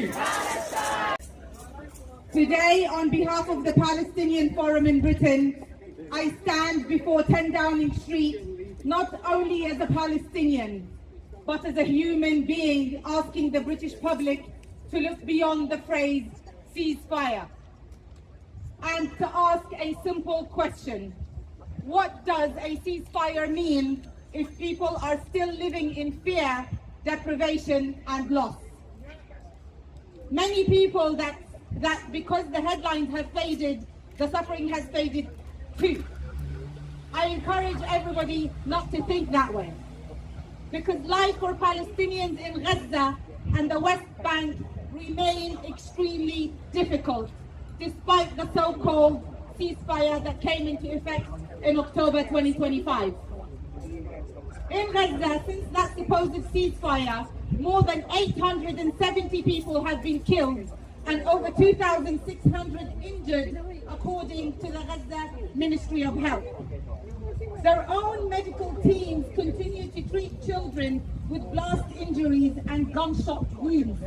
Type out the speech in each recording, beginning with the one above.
free! Today, on behalf of the Palestinian Forum in Britain, I stand before 10 Downing Street not only as a Palestinian, but as a human being asking the British public to look beyond the phrase ceasefire and to ask a simple question. What does a ceasefire mean if people are still living in fear, deprivation and loss? Many people that because the headlines have faded, the suffering has faded too. I encourage everybody not to think that way, because life for Palestinians in Gaza and the West Bank remain extremely difficult, despite the so-called ceasefire that came into effect in October 2025. In Gaza, since that supposed ceasefire, more than 870 people have been killed and over 2,600 injured, according to the Gaza Ministry of Health. Their own medical teams continue to treat children with blast injuries and gunshot wounds.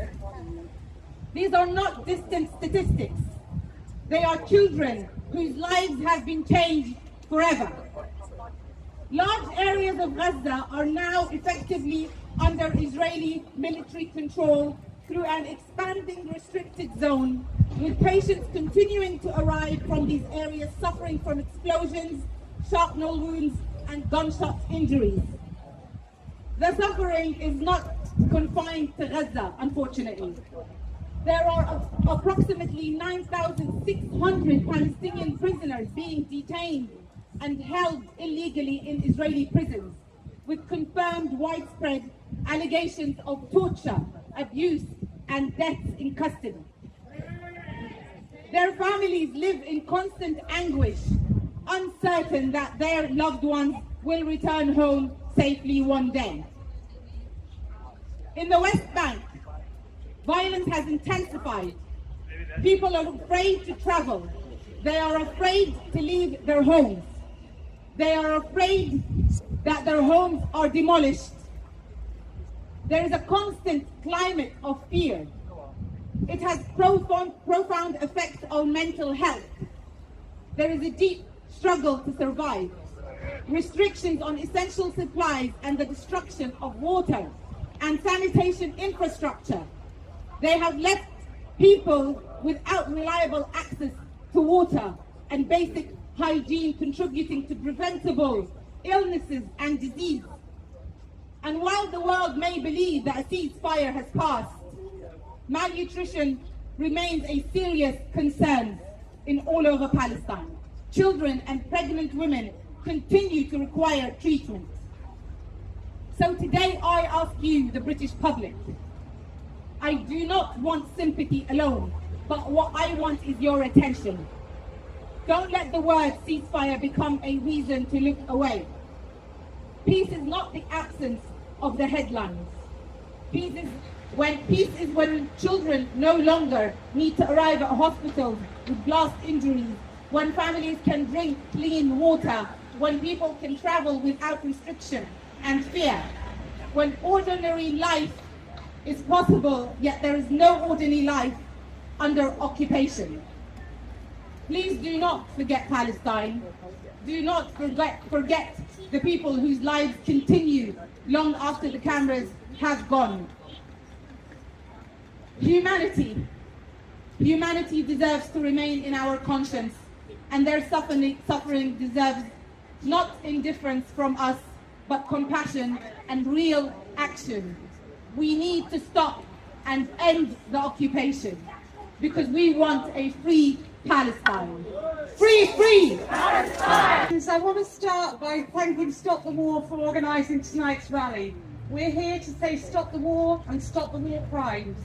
These are not distant statistics. They are children whose lives have been changed forever. Large areas of Gaza are now effectively under Israeli military control through an expanding restricted zone, with patients continuing to arrive from these areas suffering from explosions, shrapnel wounds and gunshot injuries. The suffering is not confined to Gaza, unfortunately. There are approximately 9,600 Palestinian prisoners being detained and held illegally in Israeli prisons, with confirmed widespread allegations of torture, abuse and deaths in custody. Their families live in constant anguish, uncertain that their loved ones will return home safely one day. In the West Bank, violence has intensified. People are afraid to travel. They are afraid to leave their homes. They are afraid that their homes are demolished. There is a constant climate of fear. It has profound effects on mental health. There is a deep struggle to survive. Restrictions on essential supplies and the destruction of water and sanitation infrastructure. They have left people without reliable access to water and basic hygiene, contributing to preventable illnesses and disease. And while the world may believe that a ceasefire has passed, malnutrition remains a serious concern in all over Palestine. Children and pregnant women continue to require treatment. So today I ask you, the British public, I do not want sympathy alone, but what I want is your attention. Don't let the word ceasefire become a reason to look away. Peace is not the absence of the headlines. Peace is when children no longer need to arrive at hospitals with blast injuries, when families can drink clean water, when people can travel without restriction and fear, when ordinary life is possible, yet there is no ordinary life under occupation. Please do not forget Palestine. Do not forget the people whose lives continue long after the cameras have gone. Humanity deserves to remain in our conscience, and their suffering deserves not indifference from us, but compassion and real action. We need to stop and end the occupation, because we want a free Palestine. Free Palestine! I want to start by thanking Stop the War for organising tonight's rally. We're here to say stop the war and stop the war crimes.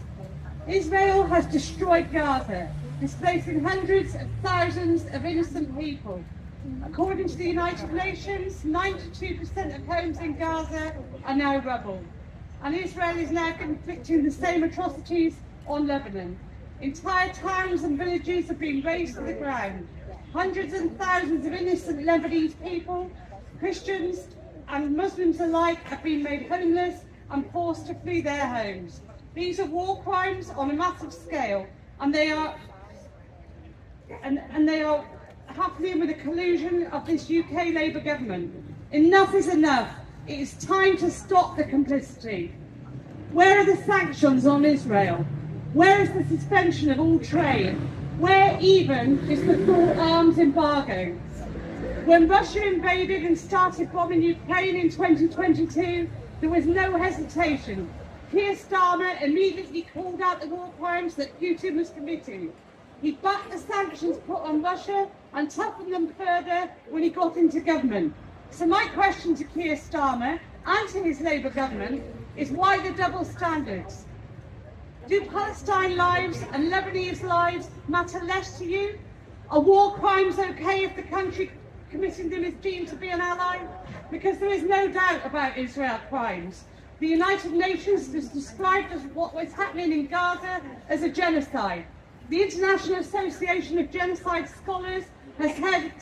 Israel has destroyed Gaza, displacing hundreds of thousands of innocent people. According to the United Nations, 92% of homes in Gaza are now rubble. And Israel is now inflicting the same atrocities on Lebanon. Entire towns and villages have been razed to the ground. Hundreds and thousands of innocent Lebanese people, Christians and Muslims alike, have been made homeless and forced to flee their homes. These are war crimes on a massive scale, and they are happening with the collusion of this UK Labour government. Enough is enough. It is time to stop the complicity. Where are the sanctions on Israel? Where is the suspension of all trade? Where even is the full arms embargo? When Russia invaded and started bombing Ukraine in 2022, there was no hesitation. Keir Starmer immediately called out the war crimes that Putin was committing. He backed the sanctions put on Russia and toughened them further when he got into government. So my question to Keir Starmer and to his Labour government is, why the double standards? Do Palestine lives and Lebanese lives matter less to you? Are war crimes okay if the country committing them is deemed to be an ally? Because there is no doubt about Israel crimes. The United Nations has described as what was happening in Gaza as a genocide. The International Association of Genocide Scholars has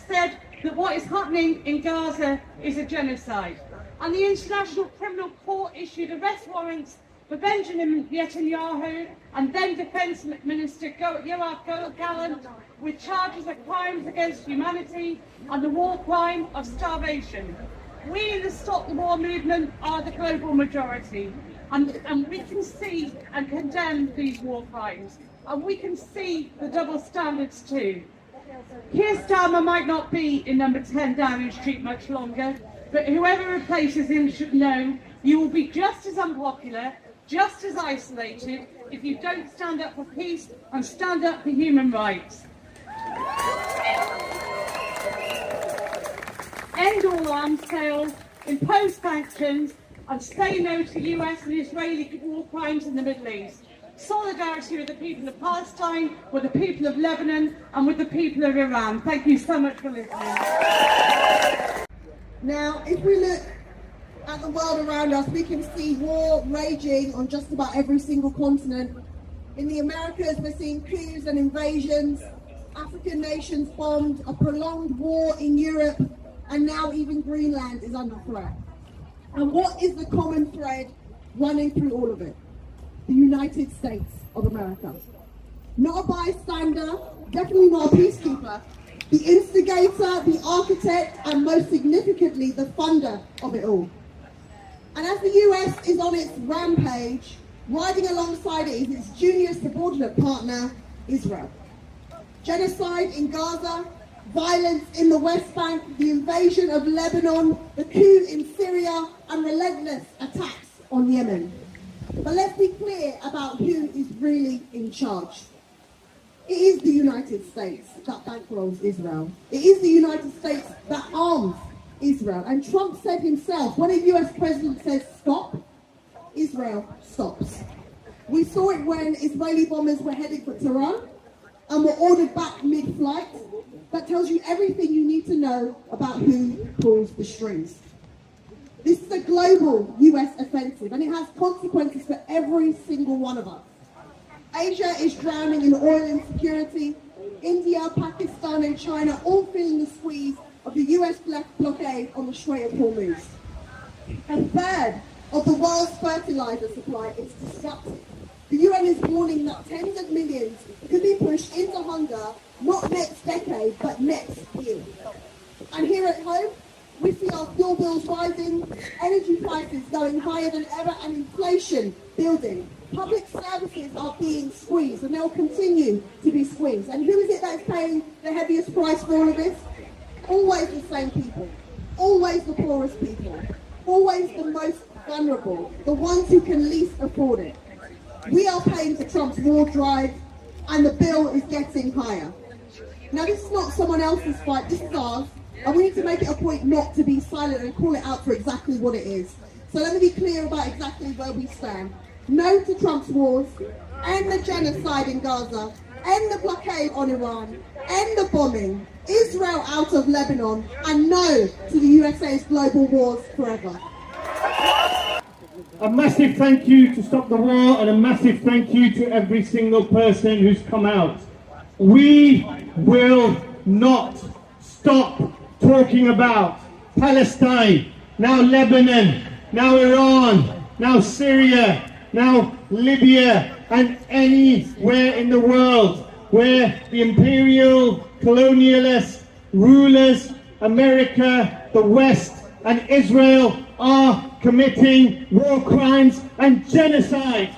said that what is happening in Gaza is a genocide. And the International Criminal Court issued arrest warrants for Benjamin Netanyahu and then Defence Minister Yoav Gallant with charges of crimes against humanity and the war crime of starvation. We in the Stop the War movement are the global majority, and we can see and condemn these war crimes, and we can see the double standards too. Keir Starmer might not be in number 10 Downing Street much longer, but whoever replaces him should know you will be just as unpopular, just as isolated, if you don't stand up for peace and stand up for human rights. End all arms sales, impose sanctions, and say no to US and Israeli war crimes in the Middle East. Solidarity with the people of Palestine, with the people of Lebanon, and with the people of Iran. Thank you so much for listening. Now, if we look at the world around us, we can see war raging on just about every single continent. In the Americas, we're seeing coups and invasions, African nations bombed, a prolonged war in Europe, and now even Greenland is under threat. And what is the common thread running through all of it? The United States of America. Not a bystander, definitely not a peacekeeper, the instigator, the architect, and most significantly, the funder of it all. And as the US is on its rampage, riding alongside it is its junior subordinate partner, Israel. Genocide in Gaza, violence in the West Bank, the invasion of Lebanon, the coup in Syria, and relentless attacks on Yemen. But let's be clear about who is really in charge. It is the United States that bankrolls Israel. It is the United States that arms Israel. And Trump said himself, when a US president says stop, Israel stops. We saw it when Israeli bombers were heading for Tehran and were ordered back mid-flight. That tells you everything you need to know about who pulls the strings. This is a global US offensive, and it has consequences for every single one of us. Asia is drowning in oil insecurity. India, Pakistan, and China all feeling the squeeze of the US blockade on the Strait of Hormuz. A third of the world's fertilizer supply is disrupted. The UN is warning that tens of millions could be pushed into hunger, not next decade, but next year. And here at home, we see our fuel bills rising, energy prices going higher than ever, and inflation building. Public services are being squeezed, and they'll continue to be squeezed. And who is it that's paying the heaviest price for all of this? Always the same people. Always the poorest people. Always the most vulnerable. The ones who can least afford it. We are paying for Trump's war drive, and the bill is getting higher. Now, this is not someone else's fight, this is ours. And we need to make it a point not to be silent and call it out for exactly what it is. So let me be clear about exactly where we stand. No to Trump's wars, end the genocide in Gaza, end the blockade on Iran, end the bombing, Israel out of Lebanon, and no to the USA's global wars forever. A massive thank you to Stop the War, and a massive thank you to every single person who's come out. We will not stop talking about Palestine, now Lebanon, now Iran, now Syria, Now, Libya and anywhere in the world where the imperial colonialist rulers, America, the West, and Israel are committing war crimes and genocide.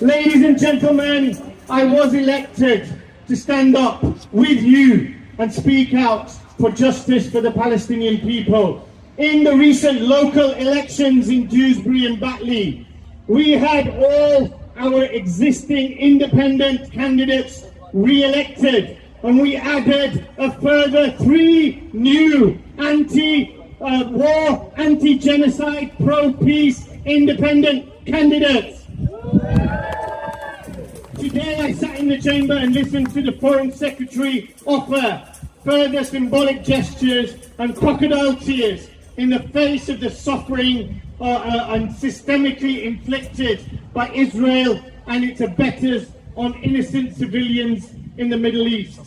Ladies and gentlemen, I was elected to stand up with you and speak out for justice for the Palestinian people. In the recent local elections in Dewsbury and Batley, we had all our existing independent candidates re-elected, and we added a further 3 new anti-war, anti-genocide, pro-peace independent candidates. Today I sat in the chamber and listened to the Foreign Secretary offer further symbolic gestures and crocodile tears in the face of the suffering and systemically inflicted by Israel and its abettors on innocent civilians in the Middle East.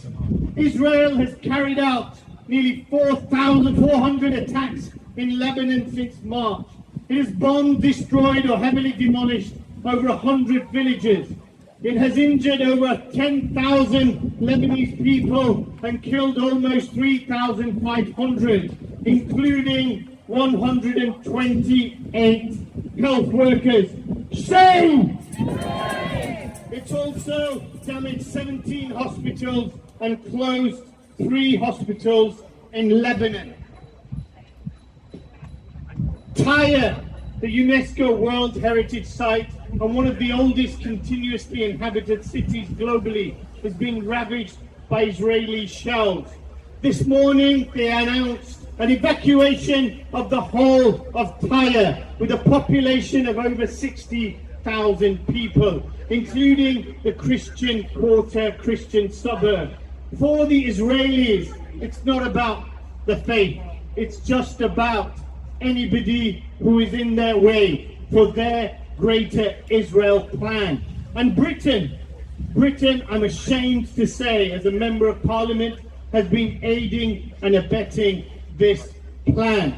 Israel has carried out nearly 4,400 attacks in Lebanon since March. It has bombed, destroyed or heavily demolished over 100 villages. It has injured over 10,000 Lebanese people and killed almost 3,500, including 128 health workers. Shame! It's also damaged 17 hospitals and closed 3 hospitals in Lebanon. Tyre, the UNESCO World Heritage Site and one of the oldest continuously inhabited cities globally, has been ravaged by Israeli shells. This morning they announced an evacuation of the whole of Tyre, with a population of over 60,000 people, including the Christian quarter, Christian suburb. For the Israelis, it's not about the faith, it's just about anybody who is in their way for their greater Israel plan. And Britain, I'm ashamed to say, as a member of parliament, has been aiding and abetting this plan.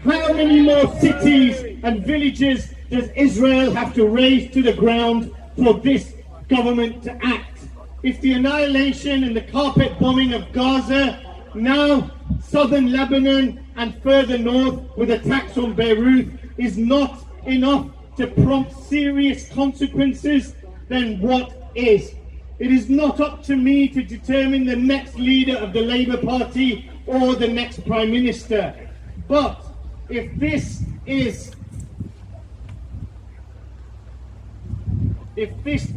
How many more cities and villages does Israel have to raze to the ground for this government to act? If the annihilation and the carpet bombing of Gaza, now southern Lebanon and further north with attacks on Beirut is not enough to prompt serious consequences, then what is? It is not up to me to determine the next leader of the Labour Party or the next Prime Minister. But if this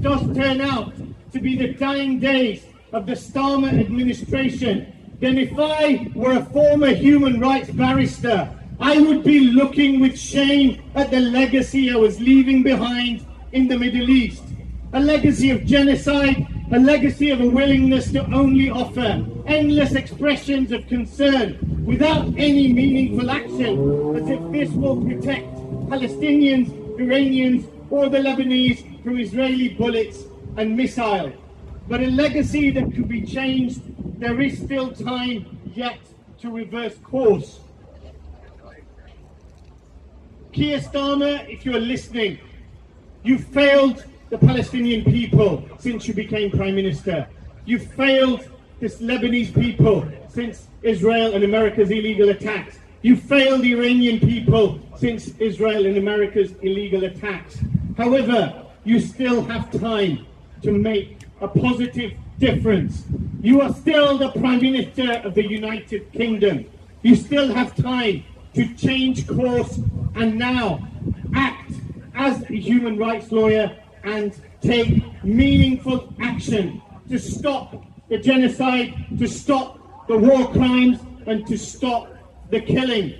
does turn out to be the dying days of the Starmer administration, then if I were a former human rights barrister, I would be looking with shame at the legacy I was leaving behind in the Middle East. A legacy of genocide, a legacy of a willingness to only offer endless expressions of concern without any meaningful action, as if this will protect Palestinians, Iranians, or the Lebanese from Israeli bullets and missiles. But a legacy that could be changed. There is still time yet to reverse course. Keir Starmer, if you're listening, you failed the Palestinian people since you became Prime Minister. You failed this Lebanese people since Israel and America's illegal attacks. You failed the Iranian people since Israel and America's illegal attacks. However, you still have time to make a positive difference. You are still the Prime Minister of the United Kingdom. You still have time to change course and now act as a human rights lawyer and take meaningful action to stop the genocide, to stop the war crimes, and to stop the killing.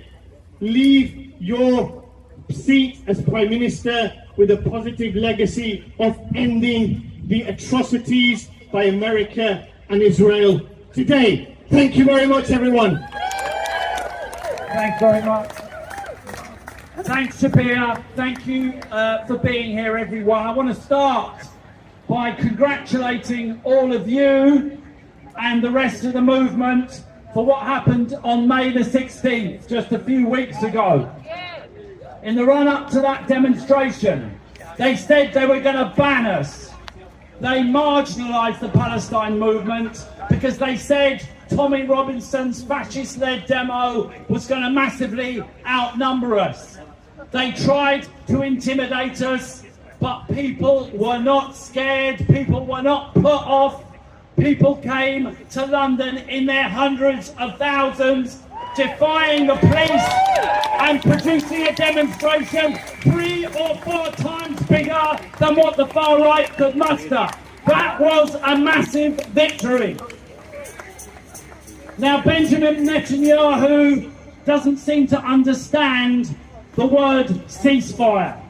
Leave your seat as Prime Minister with a positive legacy of ending the atrocities by America and Israel today. Thank you very much, everyone. Thanks very much. Thanks, Shabir. Thank you for being here, everyone. I want to start by congratulating all of you and the rest of the movement for what happened on May the 16th, just a few weeks ago. in the run-up to that demonstration, they said they were going to ban us. They marginalised the Palestine movement because they said Tommy Robinson's fascist-led demo was going to massively outnumber us. They tried to intimidate us, but people were not scared, people were not put off. People came to London in their hundreds of thousands, defying the police and producing a demonstration 3 or 4 times bigger than what the far right could muster. That was a massive victory. Now, Benjamin Netanyahu doesn't seem to understand the word ceasefire.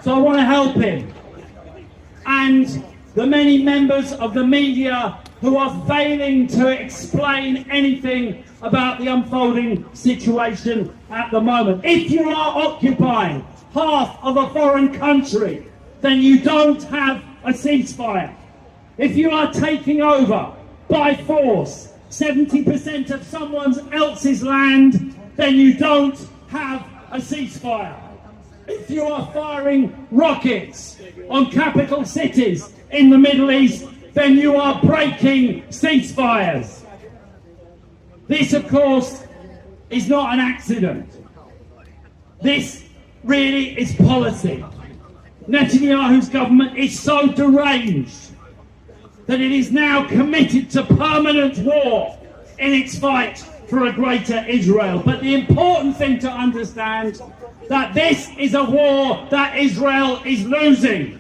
So I want to help him. And the many members of the media who are failing to explain anything about the unfolding situation at the moment. If you are occupying half of a foreign country, then you don't have a ceasefire. If you are taking over by force 70% of someone else's land, then you don't have a ceasefire. If you are firing rockets on capital cities in the Middle East, then you are breaking ceasefires. This, of course, is not an accident. This really is policy. Netanyahu's government is so deranged that it is now committed to permanent war in its fight for a greater Israel. But the important thing to understand that this is a war that Israel is losing.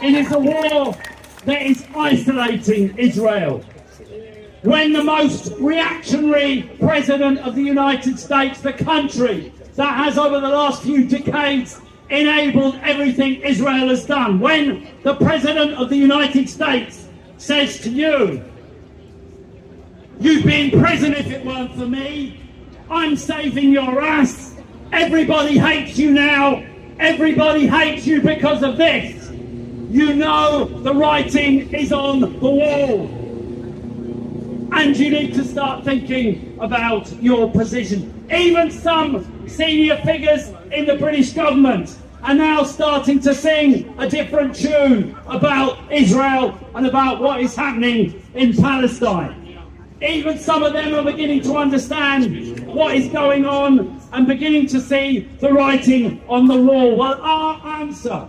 It is a war that is isolating Israel. When the most reactionary president of the United States, the country that has over the last few decades enabled everything Israel has done, when the president of the United States says to you, you'd be in prison if it weren't for me, I'm saving your ass, everybody hates you now, everybody hates you because of this. You know the writing is on the wall. And you need to start thinking about your position. Even some senior figures in the British government are now starting to sing a different tune about Israel and about what is happening in Palestine. Even some of them are beginning to understand what is going on and beginning to see the writing on the wall. Well, our answer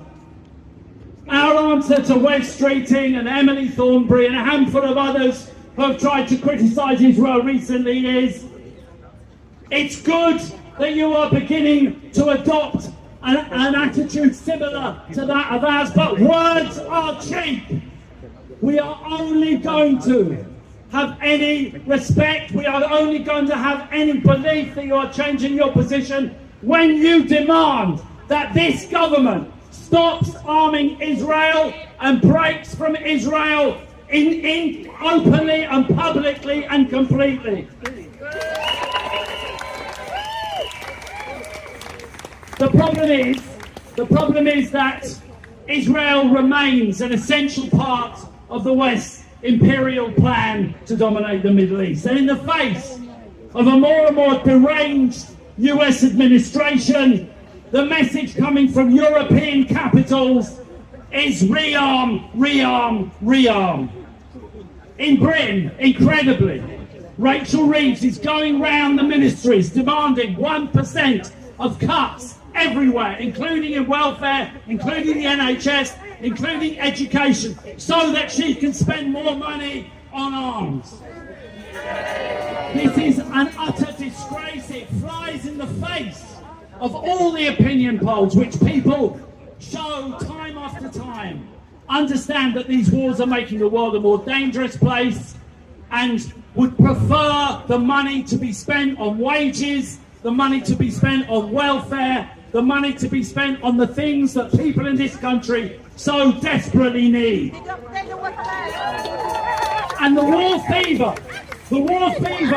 to Wes Streeting and Emily Thornberry and a handful of others who have tried to criticise Israel recently is, it's good that you are beginning to adopt an attitude similar to that of ours, but words are cheap. We are only going to have any respect, we are only going to have any belief that you are changing your position when you demand that this government stops arming Israel and breaks from Israel in openly and publicly and completely. The problem is that Israel remains an essential part of the West's imperial plan to dominate the Middle East. And in the face of a more and more deranged US administration, the message coming from European capitals is rearm, rearm, rearm. In Britain, incredibly, Rachel Reeves is going round the ministries demanding 1% of cuts everywhere, including in welfare, including the NHS, including education, so that she can spend more money on arms. This is an utter disgrace. It flies in the face of all the opinion polls, which people show time after time, understand that these wars are making the world a more dangerous place and would prefer the money to be spent on wages, the money to be spent on welfare, the money to be spent on the things that people in this country so desperately need. And the war fever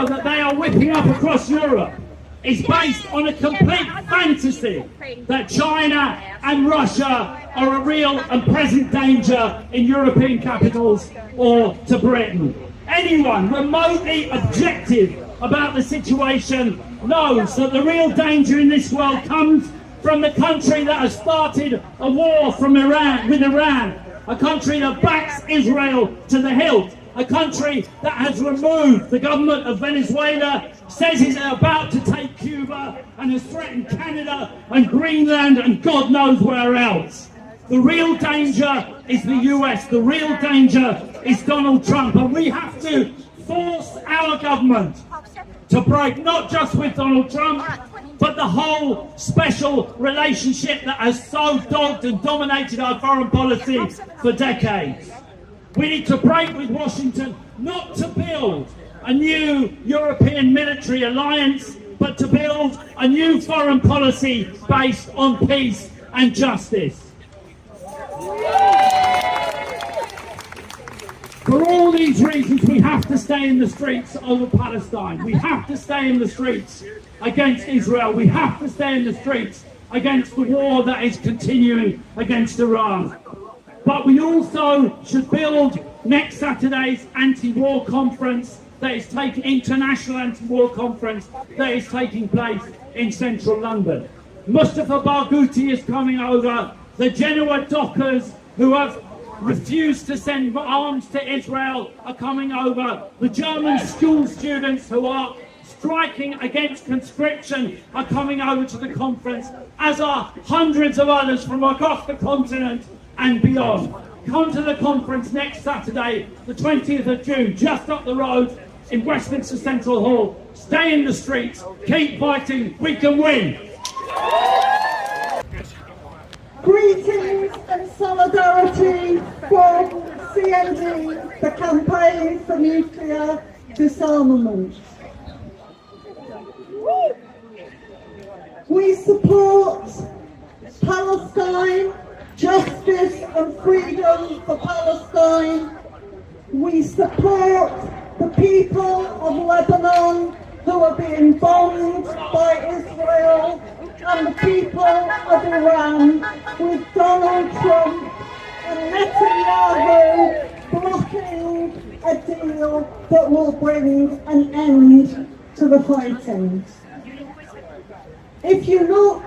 that they are whipping up across Europe is based on a complete fantasy that China and Russia are a real and present danger in European capitals or to Britain. Anyone remotely objective about the situation knows that the real danger in this world comes from the country that has started a war with Iran, a country that backs Israel to the hilt, a country that has removed the government of Venezuela, says it's about to take Cuba, and has threatened Canada and Greenland and God knows where else. The real danger is the US, the real danger is Donald Trump, and we have to force our government to break not just with Donald Trump, but the whole special relationship that has so dogged and dominated our foreign policy for decades. We need to break with Washington, not to build a new European military alliance, but to build a new foreign policy based on peace and justice. For all these reasons, we have to stay in the streets over Palestine. We have to stay in the streets against Israel. We have to stay in the streets against the war that is continuing against Iran. But we also should build next Saturday's anti-war conference that is taking, international anti-war conference that is taking place in central London. Mustafa Barghouti is coming over. The Genoa dockers who have refused to send arms to Israel are coming over. The German school students who are striking against conscription are coming over to the conference, as are hundreds of others from across the continent and beyond. Come to the conference next Saturday, the 20th of June, just up the road in Westminster Central Hall. Stay in the streets, keep fighting, we can win. Greetings and solidarity from CND, the Campaign for Nuclear Disarmament. We support Palestine, justice and freedom for Palestine. We support the people of Lebanon who are being bombed by Israel, and the people of Iran, with Donald Trump and Netanyahu blocking a deal that will bring an end to the fighting. If you look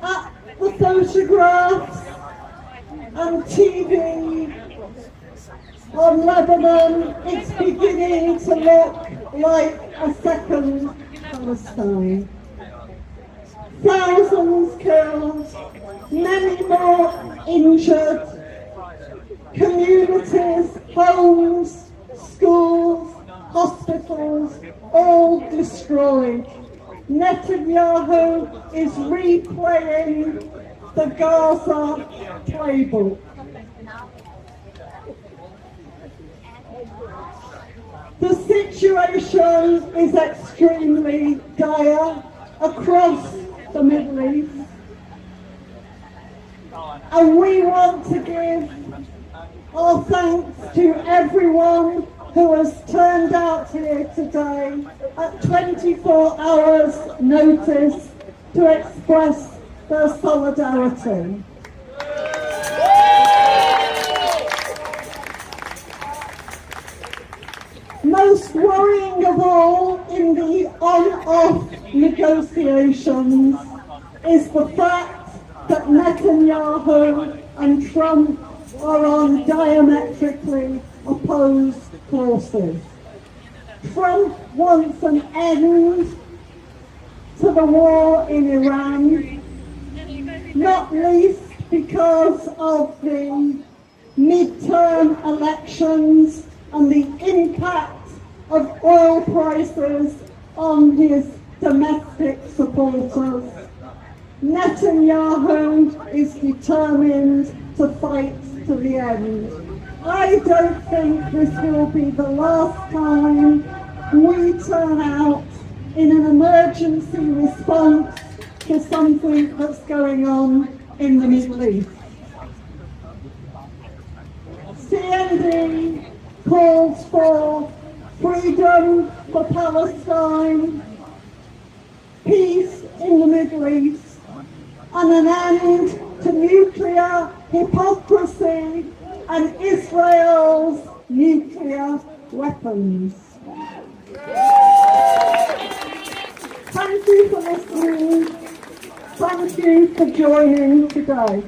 at the photographs and TV on Lebanon, it's beginning to look like a second Palestine. Thousands killed, many more injured, communities, homes, schools, hospitals, all destroyed. Netanyahu is replaying the Gaza playbook. The situation is extremely dire across the Middle East, and we want to give our thanks to everyone who has turned out here today at 24 hours notice to express their solidarity. Most worrying of all in the on-off negotiations is the fact that Netanyahu and Trump are on diametrically opposed forces. Trump wants an end to the war in Iran, not least because of the midterm elections and the impact of oil prices on his domestic supporters. Netanyahu is determined to fight to the end. I don't think this will be the last time we turn out in an emergency response to something that's going on in the Middle East. CND calls for freedom for Palestine, peace in the Middle East, and an end to nuclear hypocrisy and Israel's nuclear weapons. Thank you for listening. Thank you for joining today.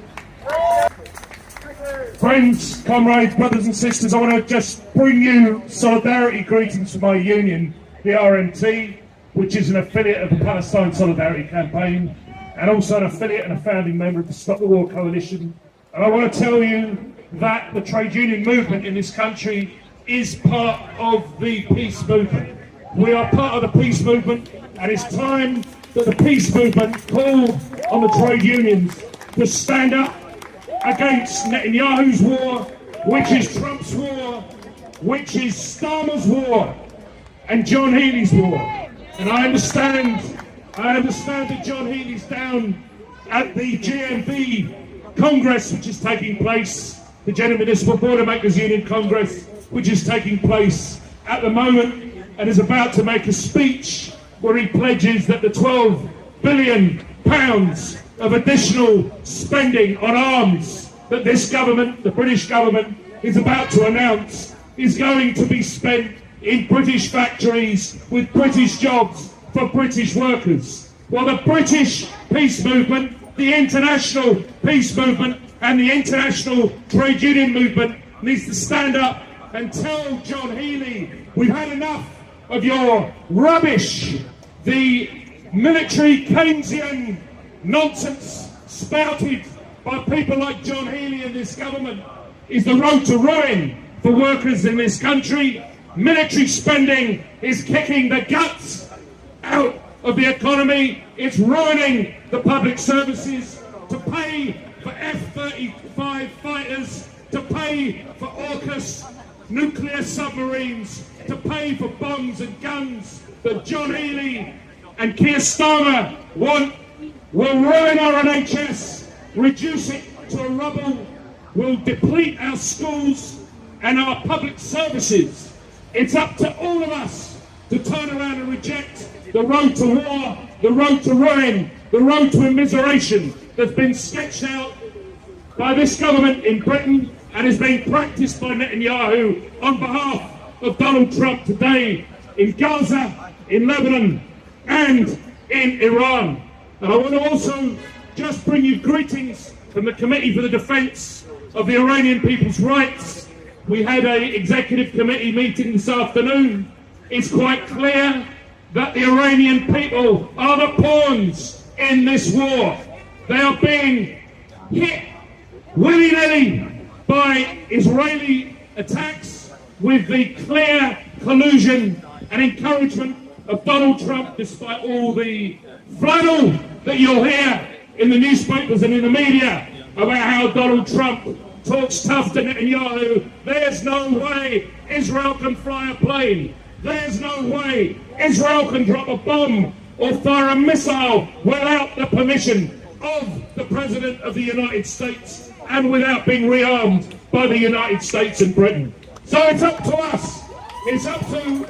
Friends, comrades, brothers and sisters, I want to just bring you solidarity greetings from my union, the RMT, which is an affiliate of the Palestine Solidarity Campaign, and also an affiliate and a founding member of the Stop the War Coalition. And I want to tell you that the trade union movement in this country is part of the peace movement. We are part of the peace movement, and it's time that the peace movement call on the trade unions to stand up against Netanyahu's war, which is Trump's war, which is Starmer's war, and John Healey's war. And I understand that John Healey's down at the GMB Congress, which is taking place, the General Municipal Border Makers Union Congress, which is taking place at the moment, and is about to make a speech where he pledges that the £12 billion of additional spending on arms that this government, the British government, is about to announce is going to be spent in British factories with British jobs for British workers. Well, the British peace movement, the international peace movement, and the international trade union movement needs to stand up and tell John Healey, we've had enough of your rubbish. The military Keynesian nonsense spouted by people like John Healey and this government is the road to ruin for workers in this country. Military spending is kicking the guts out of the economy. It's ruining the public services. To pay for F-35 fighters, to pay for AUKUS nuclear submarines, to pay for bombs and guns that John Healey and Keir Starmer want, will ruin our NHS, reduce it to a rubble, will deplete our schools and our public services. It's up to all of us to turn around and reject the road to war, the road to ruin, the road to immiseration that's been sketched out by this government in Britain and is being practiced by Netanyahu on behalf of Donald Trump today in Gaza, in Lebanon, and in Iran. And I want to also just bring you greetings from the Committee for the Defence of the Iranian People's Rights. We had an executive committee meeting this afternoon. It's quite clear that the Iranian people are the pawns in this war. They are being hit willy-nilly by Israeli attacks with the clear collusion and encouragement of Donald Trump, despite all the flannel that you'll hear in the newspapers and in the media about how Donald Trump talks tough to Netanyahu. There's no way Israel can fly a plane. There's no way Israel can drop a bomb or fire a missile without the permission of the President of the United States and without being rearmed by the United States and Britain. So it's up to us. It's up to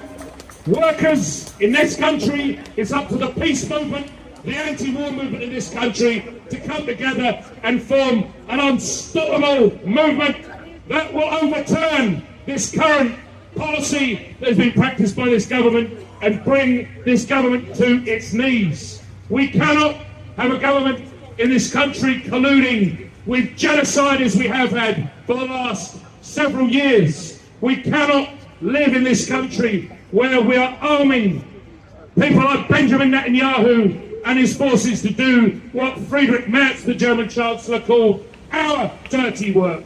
workers in this country. It's up to the peace movement, the anti-war movement in this country to come together and form an unstoppable movement that will overturn this current policy that has been practiced by this government and bring this government to its knees. We cannot have a government in this country colluding with genocide as we have had for the last several years. We cannot live in this country where we are arming people like Benjamin Netanyahu and his forces to do what Friedrich Merz, the German Chancellor, called our dirty work.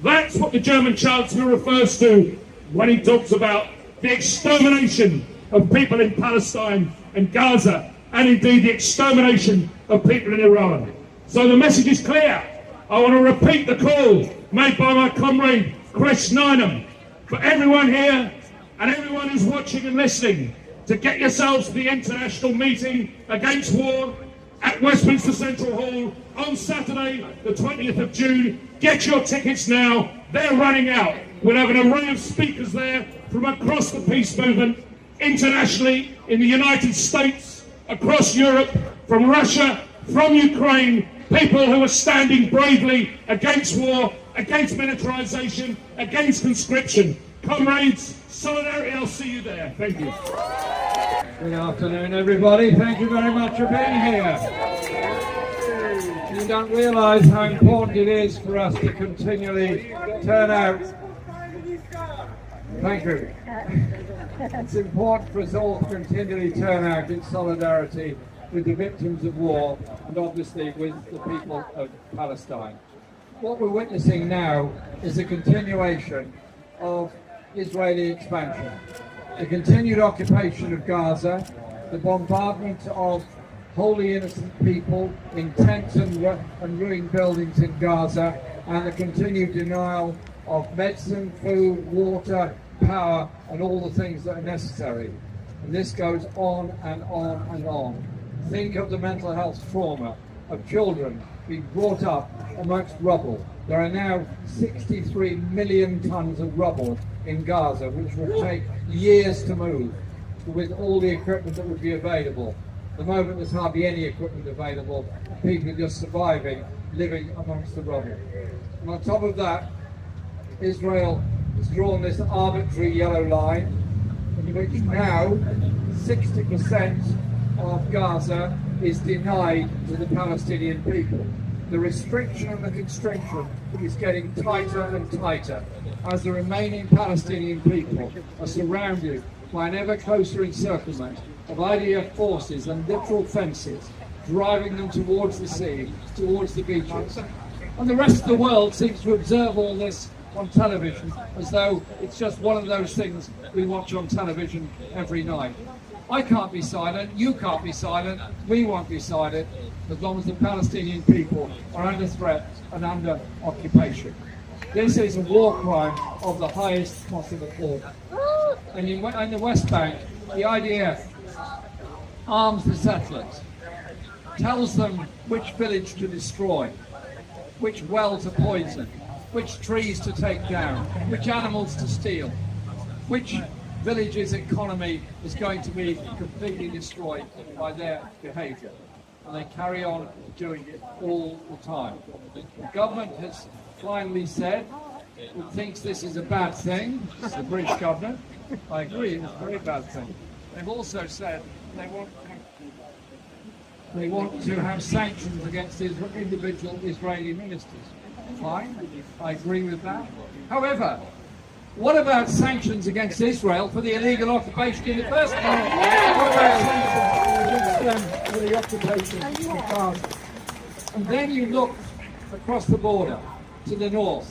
That's what the German Chancellor refers to when he talks about the extermination of people in Palestine and Gaza, and indeed the extermination of people in Iran. So the message is clear. I want to repeat the call made by my comrade Chris Nynham for everyone here and everyone who's watching and listening to get yourselves to the international meeting against war at Westminster Central Hall on Saturday, the 20th of June. Get your tickets now. They're running out. We'll have an array of speakers there from across the peace movement, internationally, in the United States, across Europe, from Russia, from Ukraine, people who are standing bravely against war, against militarization, against conscription. Comrades, solidarity, I'll see you there. Thank you. Good afternoon, everybody. Thank you very much for being here. You don't realise how important it is for us to continually turn out. Thank you. It's important for us all to continually turn out in solidarity with the victims of war and obviously with the people of Palestine. What we're witnessing now is a continuation of Israeli expansion, the continued occupation of Gaza, the bombardment of wholly innocent people in tents and ruined buildings in Gaza, and the continued denial of medicine, food, water, power, and all the things that are necessary. And this goes on and on and on. Think of the mental health trauma of children being brought up amongst rubble. There are now 63 million tons of rubble in Gaza, which will take years to move with all the equipment that would be available. At the moment there's hardly any equipment available. People are just surviving, living amongst the rubble. And on top of that, Israel has drawn this arbitrary yellow line in which now 60% of Gaza is denied to the Palestinian people. The restriction and the constriction is getting tighter and tighter as the remaining Palestinian people are surrounded by an ever closer encirclement of IDF forces and literal fences, driving them towards the sea, towards the beaches. And the rest of the world seems to observe all this on television as though it's just one of those things we watch on television every night. I can't be silent, you can't be silent, we won't be silent as long as the Palestinian people are under threat and under occupation. This is a war crime of the highest possible order. And in the West Bank, the IDF arms the settlers, tells them which village to destroy, which well to poison, which trees to take down, which animals to steal, which village's economy is going to be completely destroyed by their behaviour. And they carry on doing it all the time. The government has finally said it thinks this is a bad thing. It's the British government. I agree, it's a very bad thing. They've also said they want to have sanctions against individual Israeli ministers. Fine, I agree with that. However, what about sanctions against Israel for the illegal occupation in the first place? What about sanctions against them for the occupation of Gaza? And then you look across the border to the north,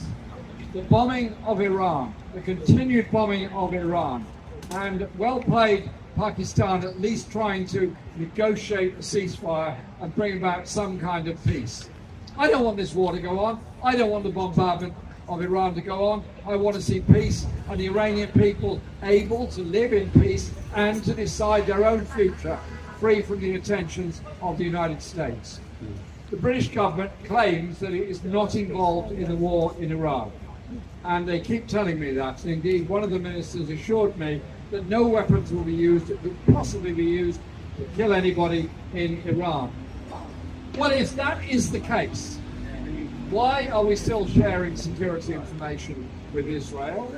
the bombing of Iran, the continued bombing of Iran, and well played Pakistan at least trying to negotiate a ceasefire and bring about some kind of peace. I don't want this war to go on. I don't want the bombardment of Iran to go on. I want to see peace and the Iranian people able to live in peace and to decide their own future, free from the attentions of the United States. The British government claims that it is not involved in the war in Iran. And they keep telling me that. Indeed, one of the ministers assured me that no weapons will be used that could possibly be used to kill anybody in Iran. Well, if that is the case, why are we still sharing security information with Israel?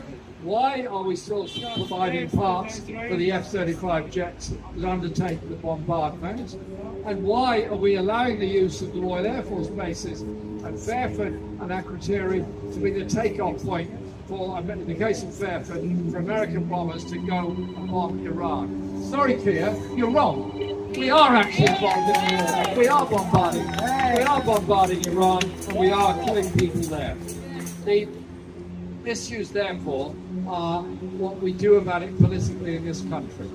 Why are we still providing parts for the F-35 jets that undertake the bombardment? And why are we allowing the use of the Royal Air Force bases at Fairford and Akrotiri to be the takeoff point for, in the case of Fairford, for American bombers to go on Iran? Sorry, Kia, you're wrong. We are actually involved in the war. We are bombarding Iran, and we are killing people there. The issues, therefore, are what we do about it politically in this country.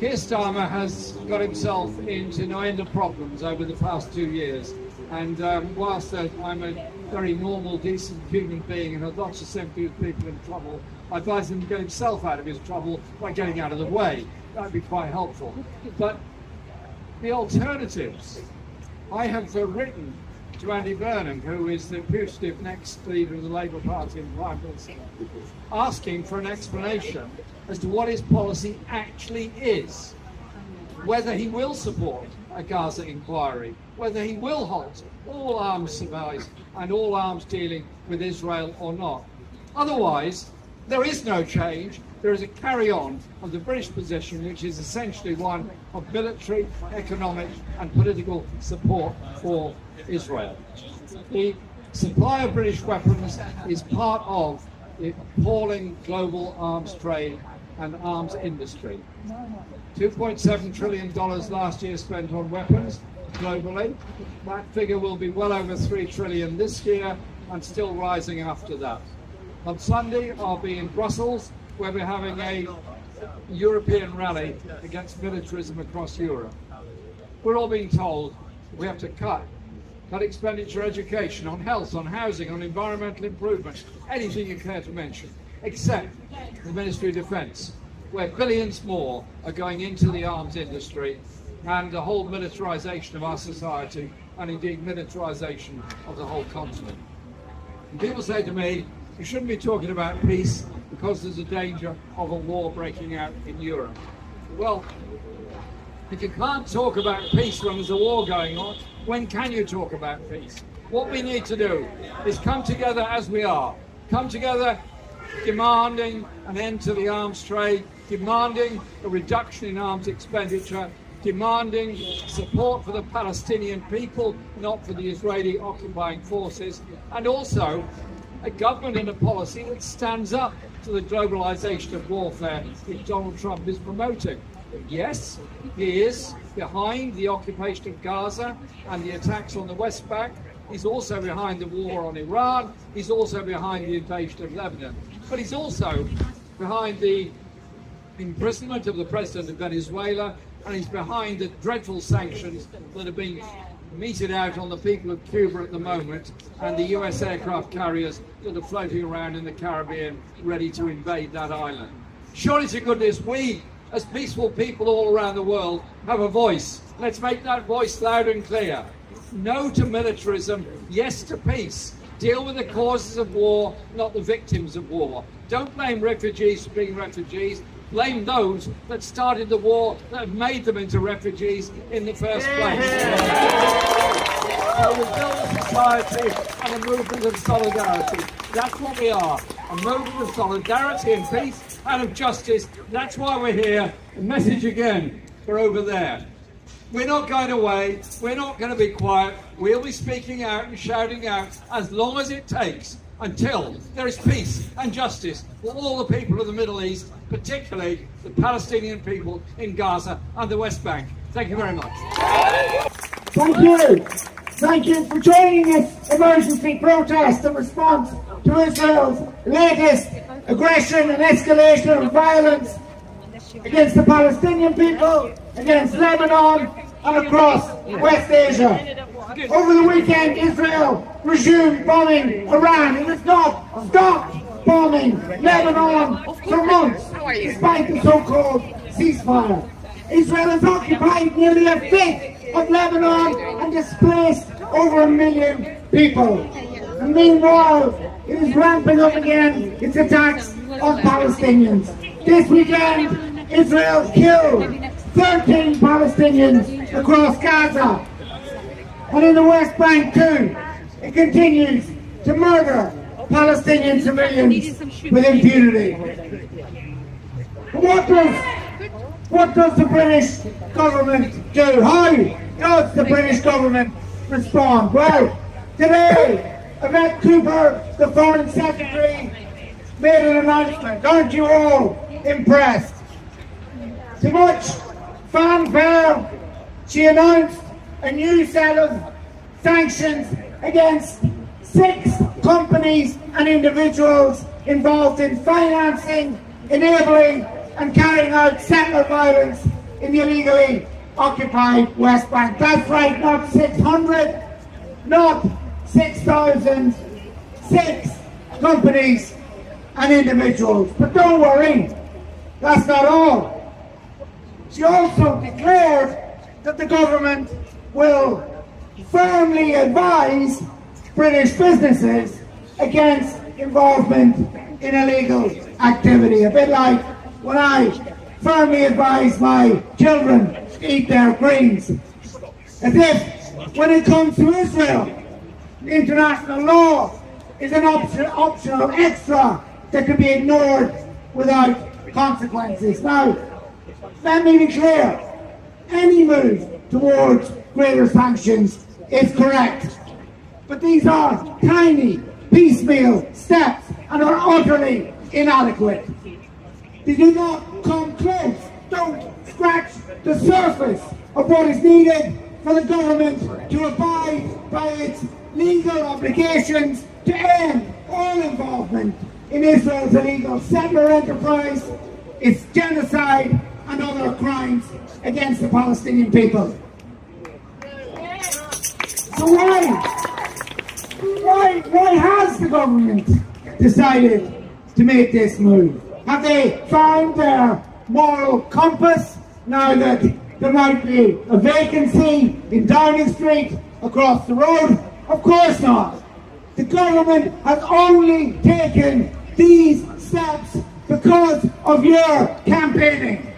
Keir Starmer has got himself into no end of problems over the past 2 years, and whilst I'm a very normal, decent human being and have lots of sympathy with people in trouble, I advise him to get himself out of his trouble by getting out of the way. That would be quite helpful. But the alternatives, I have written to Andy Burnham, who is the putative next leader of the Labour Party in Prime Minister, asking for an explanation as to what his policy actually is, whether he will support a Gaza inquiry, whether he will halt all arms supplies and all arms dealing with Israel or not. Otherwise, there is no change there is a carry-on of the British position, which is essentially one of military, economic and political support for Israel. The supply of British weapons is part of the appalling global arms trade and arms industry. $2.7 trillion last year spent on weapons globally. That figure will be well over $3 trillion this year and still rising after that. On Sunday, I'll be in Brussels, where we're having a European rally against militarism across Europe. We're all being told we have to cut expenditure on education, on health, on housing, on environmental improvement, anything you care to mention, except the Ministry of Defence, where billions more are going into the arms industry and the whole militarisation of our society, and indeed militarisation of the whole continent. And people say to me, you shouldn't be talking about peace because there's a danger of a war breaking out in Europe. Well, if you can't talk about peace when there's a war going on, when can you talk about peace? What we need to do is come together as we are. Come together demanding an end to the arms trade, demanding a reduction in arms expenditure, demanding support for the Palestinian people, not for the Israeli occupying forces, and also a government and a policy that stands up to the globalization of warfare which Donald Trump is promoting. Yes, he is behind the occupation of Gaza and the attacks on the West Bank. He's also behind the war on Iran. He's also behind the invasion of Lebanon. But he's also behind the imprisonment of the president of Venezuela, and he's behind the dreadful sanctions that are being meted out on the people of Cuba at the moment, and the US aircraft carriers that are floating around in the Caribbean ready to invade that island. Surely to goodness we, as peaceful people all around the world, have a voice. Let's make that voice loud and clear. No to militarism, yes to peace. Deal with the causes of war, not the victims of war. Don't blame refugees for being refugees. Blame those that started the war, that have made them into refugees in the first place. So we build a society and a movement of solidarity. That's what we are. A movement of solidarity and peace and of justice. That's why we're here. A message again for over there. We're not going away. We're not going to be quiet. We'll be speaking out and shouting out as long as it takes until there is peace and justice for all the people of the Middle East, particularly the Palestinian people in Gaza and the West Bank. Thank you very much. Thank you. Thank you for joining this emergency protest in response to Israel's latest aggression and escalation of violence against the Palestinian people, against Lebanon, and across West Asia. Over the weekend, Israel resumed bombing Iran. It has not stopped bombing Lebanon for months, despite the so-called ceasefire. Israel has occupied nearly a fifth of Lebanon and displaced over 1 million people. And meanwhile, it is ramping up again its attacks on Palestinians. This weekend, Israel killed 13 Palestinians across Gaza. And in the West Bank too, it continues to murder Palestinian civilians with impunity. What does the British government do? How does the British government respond? Well, today, Yvette Cooper, the Foreign Secretary, made an announcement. Aren't you all impressed? To much fanfare, she announced a new set of sanctions against 6 companies and individuals involved in financing, enabling and carrying out settler violence in the illegally occupied West Bank. That's right, not 600, not 6,000, 6 companies and individuals. But don't worry, that's not all. She also declared that the government will firmly advise British businesses against involvement in illegal activity. A bit like when I firmly advise my children to eat their greens. As if when it comes to Israel, international law is an optional extra that can be ignored without consequences. Now, let me be clear, any move towards greater sanctions is correct, but these are tiny, piecemeal steps and are utterly inadequate. They do not come close, don't scratch the surface of what is needed for the government to abide by its legal obligations to end all involvement in Israel's illegal settler enterprise, its genocide and other crimes against the Palestinian people. So why has the government decided to make this move? Have they found their moral compass now that there might be a vacancy in Downing Street across the road? Of course not. The government has only taken these steps because of your campaigning.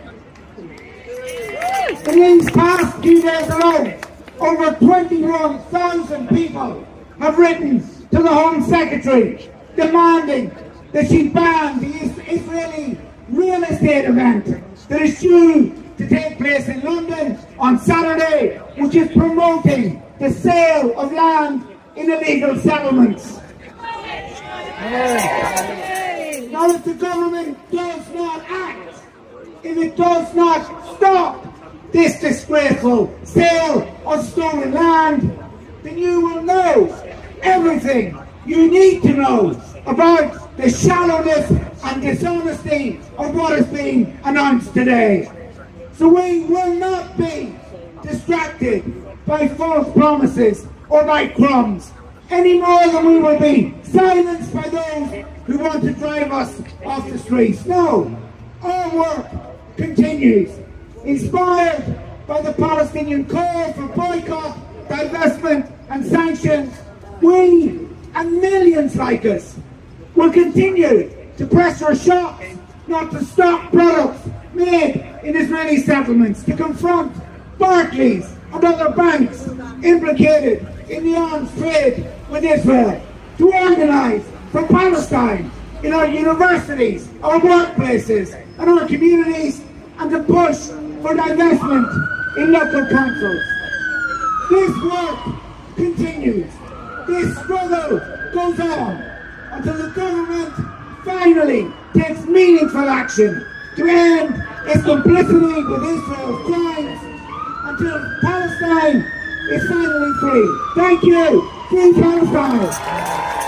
In these past few days alone, over 21,000 people have written to the Home Secretary demanding that she ban the Israeli real estate event that is due to take place in London on Saturday, which is promoting the sale of land in illegal settlements. Now, if the government does not act, if it does not stop this disgraceful sale of stolen land, then you will know everything you need to know about the shallowness and dishonesty of what is being announced today. So we will not be distracted by false promises or by crumbs, any more than we will be silenced by those who want to drive us off the streets. No, our work continues, inspired by the Palestinian call for boycott, divestment and sanctions. We and millions like us will continue to pressure shops not to stock products made in Israeli settlements, to confront Barclays and other banks implicated in the arms trade with Israel, to organise for Palestine in our universities, our workplaces and our communities, and to push for divestment in local councils. This work continues. This struggle goes on until the government finally takes meaningful action to end its complicity with Israel's crimes, until Palestine is finally free. Thank you. Free Palestine.